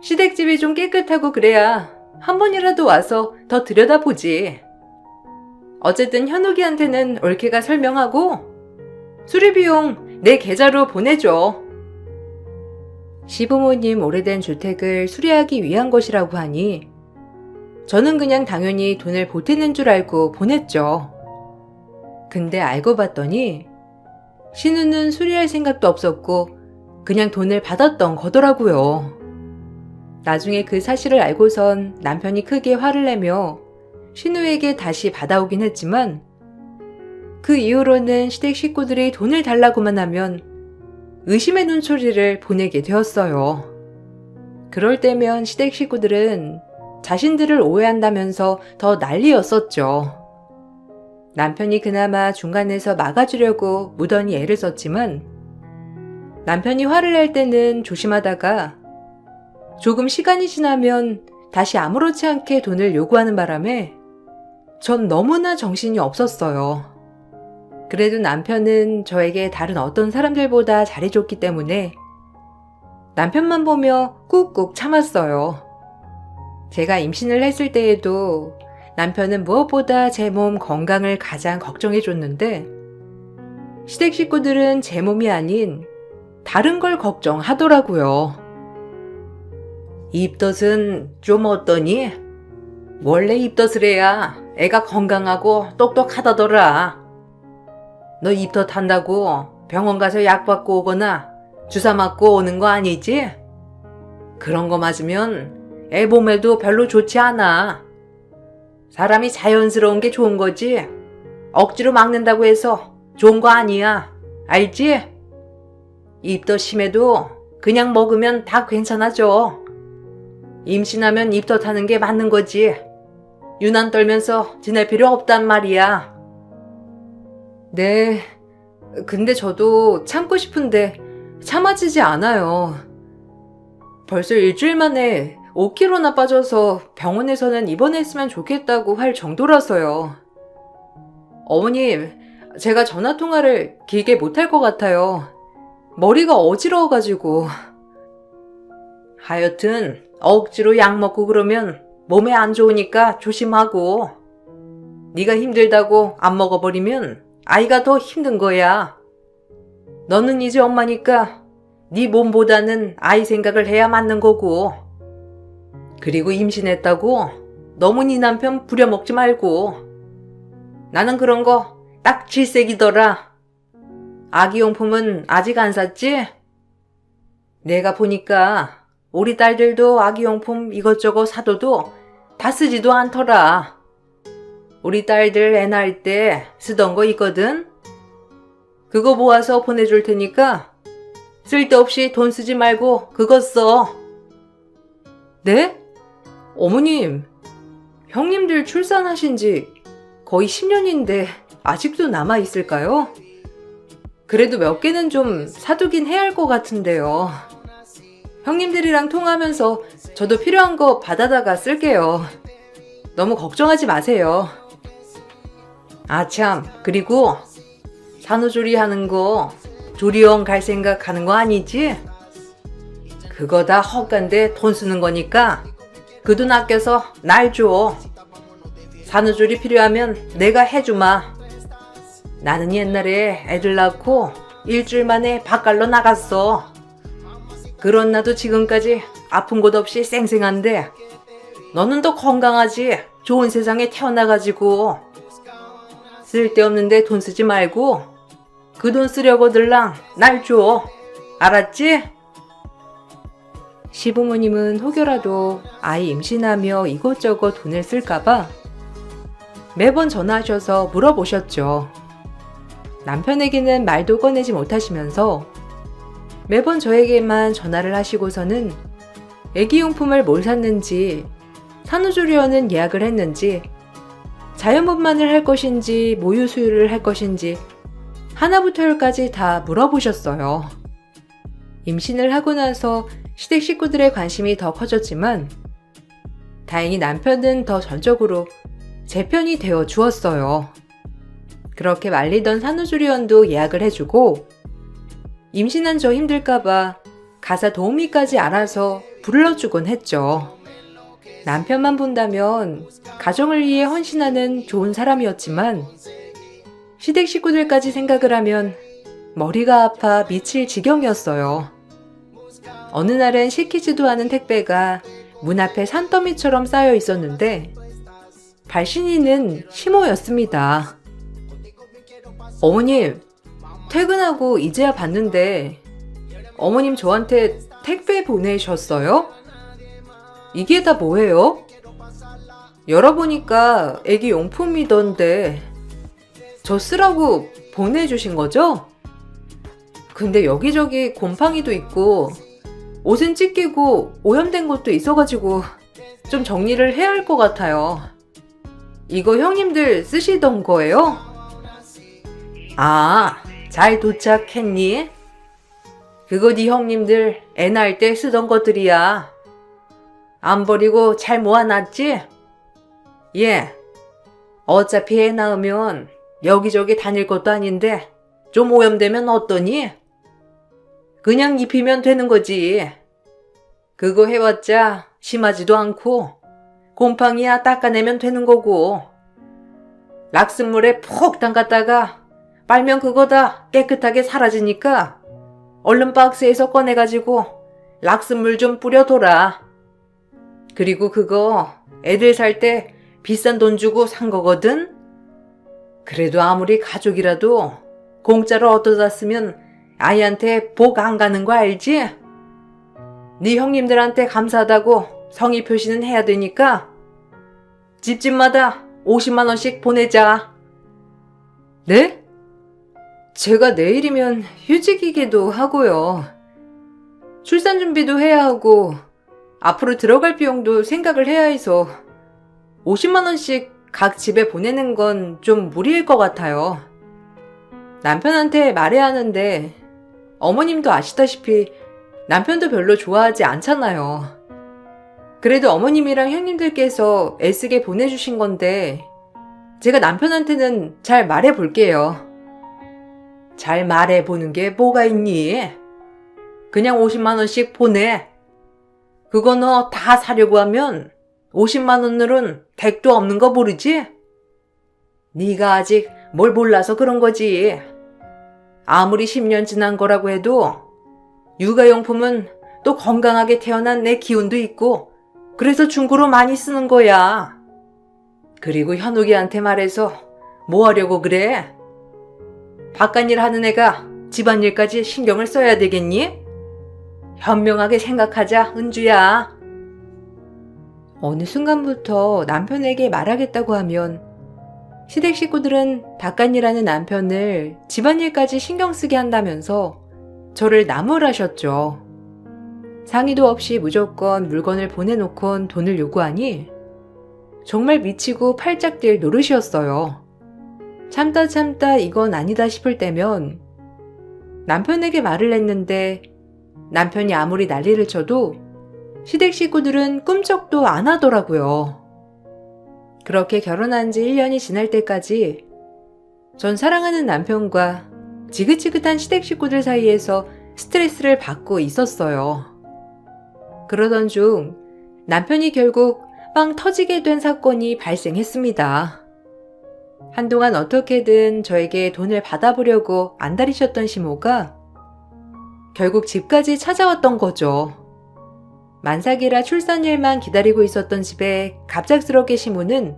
시댁집이 좀 깨끗하고 그래야 한 번이라도 와서 더 들여다보지. 어쨌든 현욱이한테는 올케가 설명하고 수리비용 내 계좌로 보내줘. 시부모님 오래된 주택을 수리하기 위한 것이라고 하니 저는 그냥 당연히 돈을 보태는 줄 알고 보냈죠. 근데 알고 봤더니 신우는 수리할 생각도 없었고 그냥 돈을 받았던 거더라고요. 나중에 그 사실을 알고선 남편이 크게 화를 내며 신우에게 다시 받아오긴 했지만 그 이후로는 시댁 식구들이 돈을 달라고만 하면 의심의 눈초리를 보내게 되었어요. 그럴 때면 시댁 식구들은 자신들을 오해한다면서 더 난리였었죠. 남편이 그나마 중간에서 막아주려고 무던히 애를 썼지만 남편이 화를 낼 때는 조심하다가 조금 시간이 지나면 다시 아무렇지 않게 돈을 요구하는 바람에 전 너무나 정신이 없었어요. 그래도 남편은 저에게 다른 어떤 사람들보다 잘해줬기 때문에 남편만 보며 꾹꾹 참았어요. 제가 임신을 했을 때에도 남편은 무엇보다 제 몸 건강을 가장 걱정해줬는데 시댁 식구들은 제 몸이 아닌 다른 걸 걱정하더라고요. 입덧은 좀 어떠니? 원래 입덧을 해야 애가 건강하고 똑똑하다더라. 너 입덧 한다고 병원 가서 약 받고 오거나 주사 맞고 오는 거 아니지? 그런 거 맞으면 애 몸에도 별로 좋지 않아. 사람이 자연스러운 게 좋은 거지. 억지로 막는다고 해서 좋은 거 아니야. 알지? 입덧 심해도 그냥 먹으면 다 괜찮아져. 임신하면 입덧하는 게 맞는 거지. 유난 떨면서 지낼 필요 없단 말이야. 네, 근데 저도 참고 싶은데 참아지지 않아요. 벌써 일주일 만에 5kg나 빠져서 병원에서는 입원했으면 좋겠다고 할 정도라서요. 어머님, 제가 전화통화를 길게 못할 것 같아요. 머리가 어지러워가지고. 하여튼 억지로 약 먹고 그러면 몸에 안 좋으니까 조심하고. 네가 힘들다고 안 먹어버리면 아이가 더 힘든 거야. 너는 이제 엄마니까 네 몸보다는 아이 생각을 해야 맞는 거고. 그리고 임신했다고 너무 네 남편 부려먹지 말고. 나는 그런 거 딱 질색이더라. 아기용품은 아직 안 샀지? 내가 보니까 우리 딸들도 아기용품 이것저것 사둬도 다 쓰지도 않더라. 우리 딸들 애 낳을 때 쓰던 거 있거든? 그거 모아서 보내줄 테니까 쓸데없이 돈 쓰지 말고 그거 써. 네? 어머님, 형님들 출산하신 지 거의 10년인데 아직도 남아있을까요? 그래도 몇 개는 좀 사두긴 해야 할 것 같은데요. 형님들이랑 통화하면서 저도 필요한 거 받아다가 쓸게요. 너무 걱정하지 마세요. 아참, 그리고 산후조리 하는 거 조리원 갈 생각 하는 거 아니지? 그거 다 헛간데 돈 쓰는 거니까 그 돈 아껴서 날 줘. 산후조리 필요하면 내가 해주마. 나는 옛날에 애들 낳고 일주일 만에 바깥로 나갔어. 그런 나도 지금까지 아픈 곳 없이 쌩쌩한데 너는 더 건강하지. 좋은 세상에 태어나가지고. 쓸데없는데 돈 쓰지 말고 그 돈 쓰려고들랑 날 줘. 알았지? 시부모님은 혹여라도 아이 임신하며 이것저것 돈을 쓸까봐 매번 전화하셔서 물어보셨죠. 남편에게는 말도 꺼내지 못하시면서 매번 저에게만 전화를 하시고서는 애기용품을 뭘 샀는지, 산후조리원은 예약을 했는지, 자연분만을 할 것인지 모유 수유를 할 것인지 하나부터 열까지 다 물어보셨어요. 임신을 하고 나서 시댁 식구들의 관심이 더 커졌지만 다행히 남편은 더 전적으로 제 편이 되어 주었어요. 그렇게 말리던 산후조리원도 예약을 해주고 임신한 저 힘들까봐 가사 도우미까지 알아서 불러주곤 했죠. 남편만 본다면 가정을 위해 헌신하는 좋은 사람이었지만 시댁 식구들까지 생각을 하면 머리가 아파 미칠 지경이었어요. 어느 날은 시키지도 않은 택배가 문 앞에 산더미처럼 쌓여 있었는데 발신인은 시모였습니다. 어머님, 퇴근하고 이제야 봤는데 어머님 저한테 택배 보내셨어요? 이게 다 뭐예요? 열어보니까 애기 용품이던데 저 쓰라고 보내주신 거죠? 근데 여기저기 곰팡이도 있고 옷은 찢기고 오염된 것도 있어가지고 좀 정리를 해야 할 것 같아요. 이거 형님들 쓰시던 거예요? 아, 잘 도착했니? 그거 네 형님들 애 낳을 때 쓰던 것들이야. 안 버리고 잘 모아놨지? 예. 어차피 애 낳으면 여기저기 다닐 것도 아닌데 좀 오염되면 어떠니? 그냥 입히면 되는 거지. 그거 해봤자 심하지도 않고 곰팡이야 닦아내면 되는 거고 락슨물에 푹 담갔다가 빨면 그거 다 깨끗하게 사라지니까 얼른 박스에서 꺼내가지고 락슨물 좀 뿌려둬라. 그리고 그거 애들 살 때 비싼 돈 주고 산 거거든? 그래도 아무리 가족이라도 공짜로 얻어다 쓰면 아이한테 복 안 가는 거 알지? 네 형님들한테 감사하다고 성의 표시는 해야 되니까 집집마다 50만 원씩 보내자. 네? 제가 내일이면 휴직이기도 하고요. 출산 준비도 해야 하고 앞으로 들어갈 비용도 생각을 해야 해서 50만 원씩 각 집에 보내는 건 좀 무리일 것 같아요. 남편한테 말해야 하는데 어머님도 아시다시피 남편도 별로 좋아하지 않잖아요. 그래도 어머님이랑 형님들께서 애쓰게 보내주신 건데 제가 남편한테는 잘 말해볼게요. 잘 말해보는 게 뭐가 있니? 그냥 50만 원씩 보내. 그거 너 다 사려고 하면 50만 원으로는 택도 없는 거 모르지? 네가 아직 뭘 몰라서 그런 거지. 아무리 10년 지난 거라고 해도 육아용품은 또 건강하게 태어난 내 기운도 있고 그래서 중고로 많이 쓰는 거야. 그리고 현욱이한테 말해서 뭐 하려고 그래? 바깥일 하는 애가 집안일까지 신경을 써야 되겠니? 현명하게 생각하자, 은주야. 어느 순간부터 남편에게 말하겠다고 하면 시댁 식구들은 바깥일하는 남편을 집안일까지 신경 쓰게 한다면서 저를 나무라셨죠. 상의도 없이 무조건 물건을 보내놓곤 돈을 요구하니 정말 미치고 팔짝 뛸 노릇이었어요. 참다 이건 아니다 싶을 때면 남편에게 말을 했는데 남편이 아무리 난리를 쳐도 시댁 식구들은 꿈쩍도 안 하더라고요. 그렇게 결혼한 지 1년이 지날 때까지 전 사랑하는 남편과 지긋지긋한 시댁 식구들 사이에서 스트레스를 받고 있었어요. 그러던 중 남편이 결국 빵 터지게 된 사건이 발생했습니다. 한동안 어떻게든 저에게 돈을 받아보려고 안달이셨던 시모가 결국 집까지 찾아왔던 거죠. 만삭이라 출산일만 기다리고 있었던 집에 갑작스럽게 시모는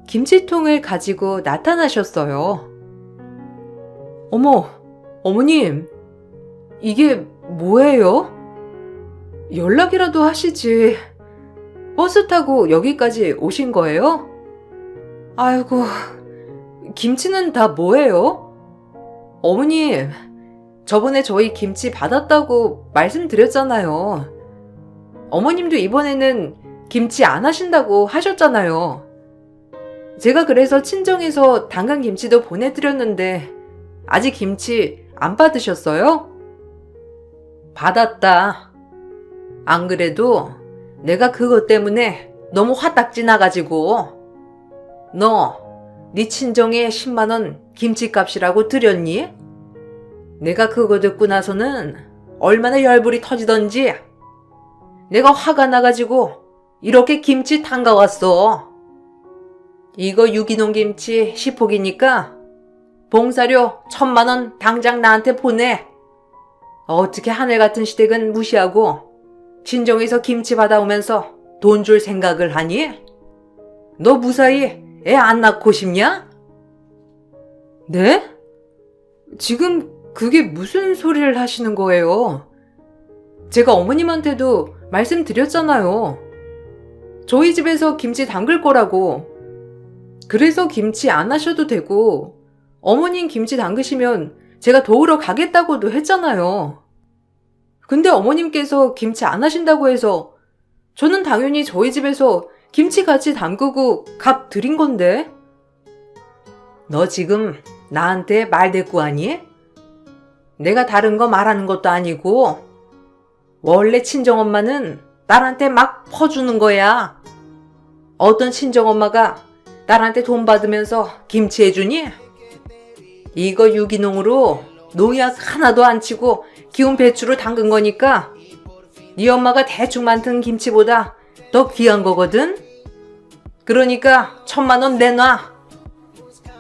김치통을 가지고 나타나셨어요. 어머, 어머님, 이게 뭐예요? 연락이라도 하시지. 버스 타고 여기까지 오신 거예요? 아이고, 김치는 다 뭐예요? 어머님, 저번에 저희 김치 받았다고 말씀드렸잖아요. 어머님도 이번에는 김치 안 하신다고 하셨잖아요. 제가 그래서 친정에서 담근 김치도 보내드렸는데 아직 김치 안 받으셨어요? 받았다. 안 그래도 내가 그것 때문에 너무 화딱지 나가지고 너 네 친정에 10만 원 김치값이라고 드렸니? 내가 그거 듣고 나서는 얼마나 열불이 터지던지 내가 화가 나가지고 이렇게 김치 담가왔어. 이거 유기농 김치 10포기니까 봉사료 1,000만 원 당장 나한테 보내. 어떻게 하늘 같은 시댁은 무시하고 친정에서 김치 받아오면서 돈 줄 생각을 하니? 너 무사히 애 안 낳고 싶냐? 네? 지금 그게 무슨 소리를 하시는 거예요? 제가 어머님한테도 말씀드렸잖아요. 저희 집에서 김치 담글 거라고. 그래서 김치 안 하셔도 되고 어머님 김치 담그시면 제가 도우러 가겠다고도 했잖아요. 근데 어머님께서 김치 안 하신다고 해서 저는 당연히 저희 집에서 김치 같이 담그고 값 드린 건데. 너 지금 나한테 말대꾸하니? 내가 다른 거 말하는 것도 아니고 원래 친정엄마는 딸한테 막 퍼주는 거야. 어떤 친정엄마가 딸한테 돈 받으면서 김치 해주니? 이거 유기농으로 농약 하나도 안 치고 기운 배추로 담근 거니까 네 엄마가 대충 만든 김치보다 더 귀한 거거든? 그러니까 1,000만 원 내놔.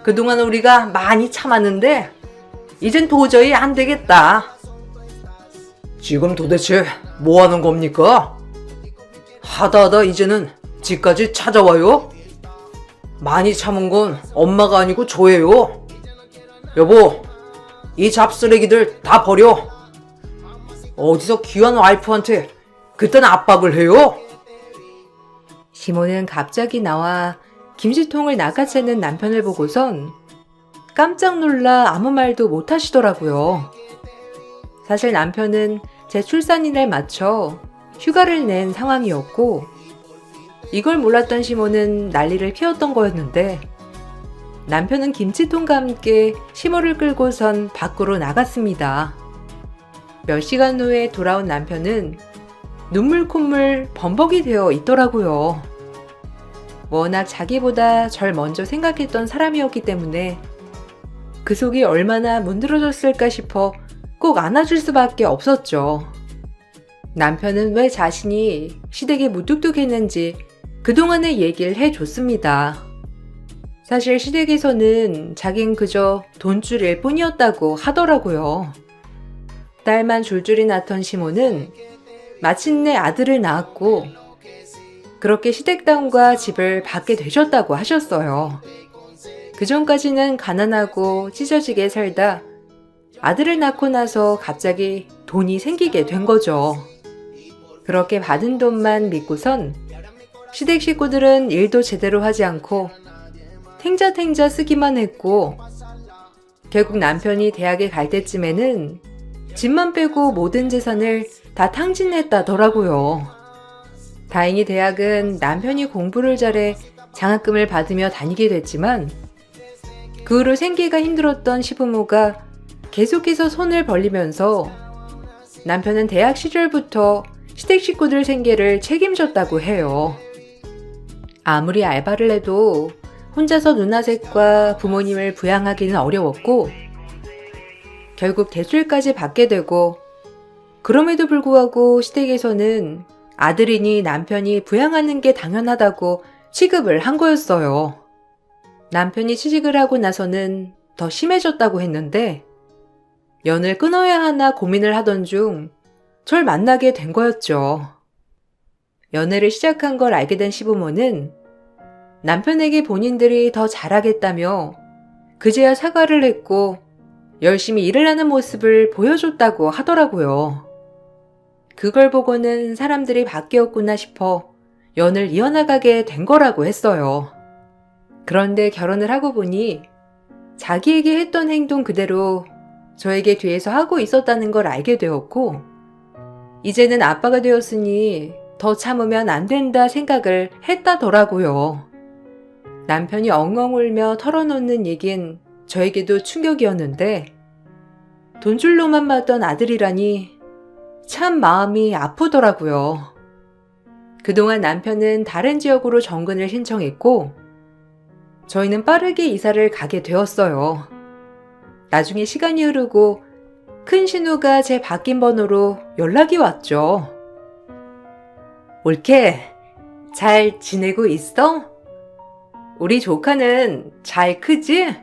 그동안 우리가 많이 참았는데 이젠 도저히 안 되겠다. 지금 도대체 뭐 하는 겁니까? 하다 이제는 집까지 찾아와요? 많이 참은 건 엄마가 아니고 저예요. 여보, 이 잡쓰레기들 다 버려. 어디서 귀한 와이프한테 그딴 압박을 해요? 시모는 갑자기 나와 김치통을 낚아채는 남편을 보고선 깜짝 놀라 아무 말도 못 하시더라고요. 사실 남편은 제 출산일에 맞춰 휴가를 낸 상황이었고 이걸 몰랐던 시모는 난리를 피웠던 거였는데 남편은 김치통과 함께 시모를 끌고선 밖으로 나갔습니다. 몇 시간 후에 돌아온 남편은 눈물 콧물 범벅이 되어 있더라고요. 워낙 자기보다 절 먼저 생각했던 사람이었기 때문에 그 속이 얼마나 문드러졌을까 싶어 꼭 안아줄 수밖에 없었죠. 남편은 왜 자신이 시댁에 무뚝뚝했는지 그동안의 얘기를 해줬습니다. 사실 시댁에서는 자긴 그저 돈줄일 뿐이었다고 하더라고요. 딸만 줄줄이 낳던 시모는 마침내 아들을 낳았고 그렇게 시댁당과 집을 받게 되셨다고 하셨어요. 그전까지는 가난하고 찢어지게 살다 아들을 낳고 나서 갑자기 돈이 생기게 된 거죠. 그렇게 받은 돈만 믿고선 시댁 식구들은 일도 제대로 하지 않고 탱자탱자 쓰기만 했고 결국 남편이 대학에 갈 때쯤에는 집만 빼고 모든 재산을 다 탕진했다더라고요. 다행히 대학은 남편이 공부를 잘해 장학금을 받으며 다니게 됐지만 그 후로 생계가 힘들었던 시부모가 계속해서 손을 벌리면서 남편은 대학 시절부터 시댁 식구들 생계를 책임졌다고 해요. 아무리 알바를 해도 혼자서 누나셋과 부모님을 부양하기는 어려웠고 결국 대출까지 받게 되고 그럼에도 불구하고 시댁에서는 아들이니 남편이 부양하는 게 당연하다고 취급을 한 거였어요. 남편이 취직을 하고 나서는 더 심해졌다고 했는데 연을 끊어야 하나 고민을 하던 중 절 만나게 된 거였죠. 연애를 시작한 걸 알게 된 시부모는 남편에게 본인들이 더 잘하겠다며 그제야 사과를 했고 열심히 일을 하는 모습을 보여줬다고 하더라고요. 그걸 보고는 사람들이 바뀌었구나 싶어 연을 이어나가게 된 거라고 했어요. 그런데 결혼을 하고 보니 자기에게 했던 행동 그대로 저에게 뒤에서 하고 있었다는 걸 알게 되었고 이제는 아빠가 되었으니 더 참으면 안 된다 생각을 했다더라고요. 남편이 엉엉 울며 털어놓는 얘긴 저에게도 충격이었는데 돈줄로만 봤던 아들이라니 참 마음이 아프더라고요. 그동안 남편은 다른 지역으로 정근을 신청했고 저희는 빠르게 이사를 가게 되었어요. 나중에 시간이 흐르고 큰 신우가 제 바뀐 번호로 연락이 왔죠. 올케, 잘 지내고 있어? 우리 조카는 잘 크지?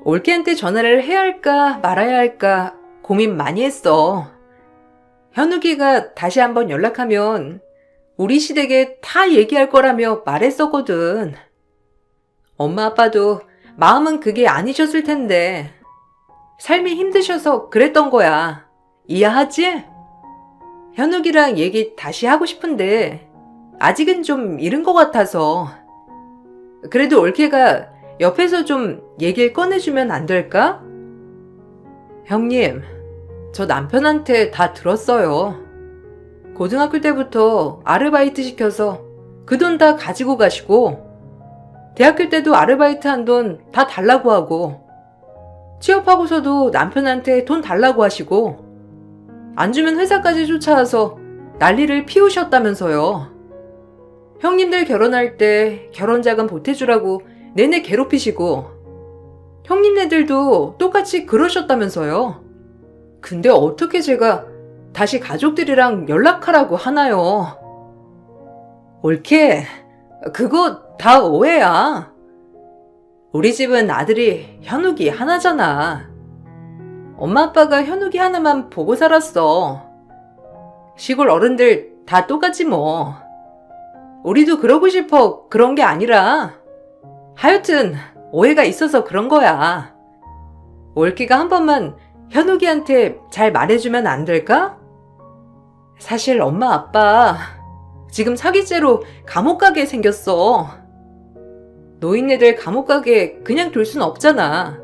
올케한테 전화를 해야 할까 말아야 할까 고민 많이 했어. 현욱이가 다시 한번 연락하면 우리 시댁에 다 얘기할 거라며 말했었거든. 엄마 아빠도 마음은 그게 아니셨을 텐데 삶이 힘드셔서 그랬던 거야. 이해하지? 현욱이랑 얘기 다시 하고 싶은데 아직은 좀 이른 것 같아서. 그래도 올케가 옆에서 좀 얘기를 꺼내주면 안 될까? 형님, 저 남편한테 다 들었어요. 고등학교 때부터 아르바이트 시켜서 그 돈 다 가지고 가시고 대학교 때도 아르바이트 한 돈 다 달라고 하고 취업하고서도 남편한테 돈 달라고 하시고 안 주면 회사까지 쫓아와서 난리를 피우셨다면서요. 형님들 결혼할 때 결혼자금 보태주라고 내내 괴롭히시고 형님네들도 똑같이 그러셨다면서요. 근데 어떻게 제가 다시 가족들이랑 연락하라고 하나요? 올케, 그거 다 오해야. 우리 집은 아들이 현욱이 하나잖아. 엄마 아빠가 현욱이 하나만 보고 살았어. 시골 어른들 다 똑같지 뭐. 우리도 그러고 싶어 그런 게 아니라 하여튼 오해가 있어서 그런 거야. 올케가 한 번만 현욱이한테 잘 말해주면 안 될까? 사실 엄마 아빠 지금 사기죄로 감옥 가게 생겼어. 노인네들 감옥 가게 그냥 둘 순 없잖아.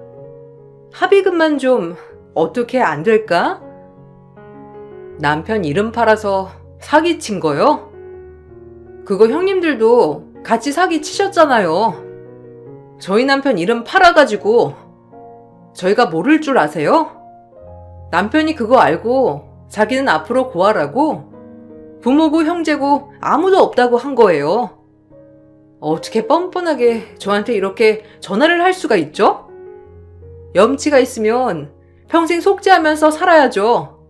합의금만 좀 어떻게 안 될까? 남편 이름 팔아서 사기 친 거요? 그거 형님들도 같이 사기 치셨잖아요. 저희 남편 이름 팔아가지고 저희가 모를 줄 아세요? 남편이 그거 알고 자기는 앞으로 고아라고 부모고 형제고 아무도 없다고 한 거예요. 어떻게 뻔뻔하게 저한테 이렇게 전화를 할 수가 있죠? 염치가 있으면 평생 속죄하면서 살아야죠.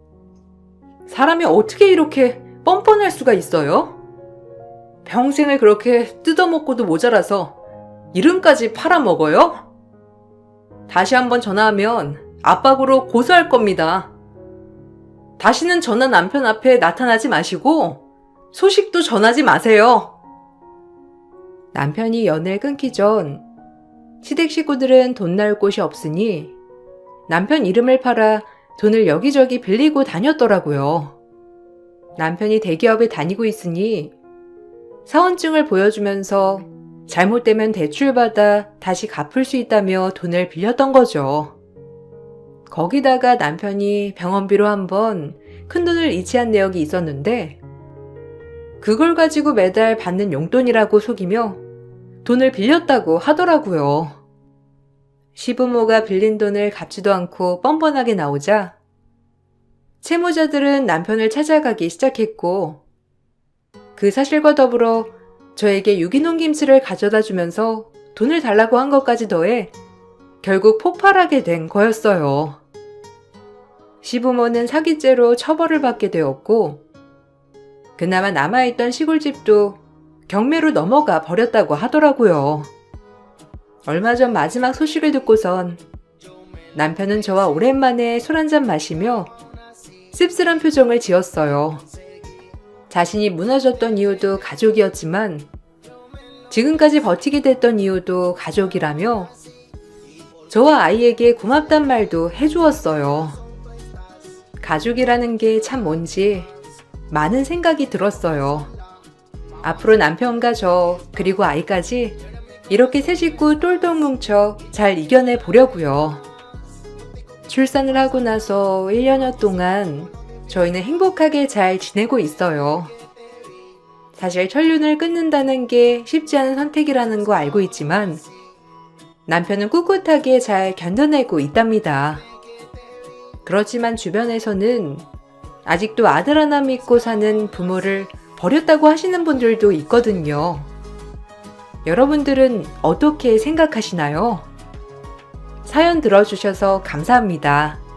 사람이 어떻게 이렇게 뻔뻔할 수가 있어요? 평생을 그렇게 뜯어먹고도 모자라서 이름까지 팔아먹어요? 다시 한번 전화하면 압박으로 고소할 겁니다. 다시는 전화 남편 앞에 나타나지 마시고 소식도 전하지 마세요. 남편이 연을 끊기 전 시댁 식구들은 돈 나올 곳이 없으니 남편 이름을 팔아 돈을 여기저기 빌리고 다녔더라고요. 남편이 대기업에 다니고 있으니 사원증을 보여주면서 잘못되면 대출받아 다시 갚을 수 있다며 돈을 빌렸던 거죠. 거기다가 남편이 병원비로 한번 큰돈을 이체한 내역이 있었는데 그걸 가지고 매달 받는 용돈이라고 속이며 돈을 빌렸다고 하더라고요. 시부모가 빌린 돈을 갚지도 않고 뻔뻔하게 나오자 채무자들은 남편을 찾아가기 시작했고 그 사실과 더불어 저에게 유기농 김치를 가져다 주면서 돈을 달라고 한 것까지 더해 결국 폭발하게 된 거였어요. 시부모는 사기죄로 처벌을 받게 되었고 그나마 남아있던 시골집도 경매로 넘어가 버렸다고 하더라고요. 얼마 전 마지막 소식을 듣고선 남편은 저와 오랜만에 술 한잔 마시며 씁쓸한 표정을 지었어요. 자신이 무너졌던 이유도 가족이었지만 지금까지 버티게 됐던 이유도 가족이라며 저와 아이에게 고맙단 말도 해주었어요. 가족이라는 게 참 뭔지 많은 생각이 들었어요. 앞으로 남편과 저 그리고 아이까지 이렇게 세 식구 똘똘 뭉쳐 잘 이겨내 보려고요. 출산을 하고 나서 1년여 동안 저희는 행복하게 잘 지내고 있어요. 사실 천륜을 끊는다는 게 쉽지 않은 선택이라는 거 알고 있지만 남편은 꿋꿋하게 잘 견뎌내고 있답니다. 그렇지만 주변에서는 아직도 아들 하나 믿고 사는 부모를 버렸다고 하시는 분들도 있거든요. 여러분들은 어떻게 생각하시나요? 사연 들어주셔서 감사합니다.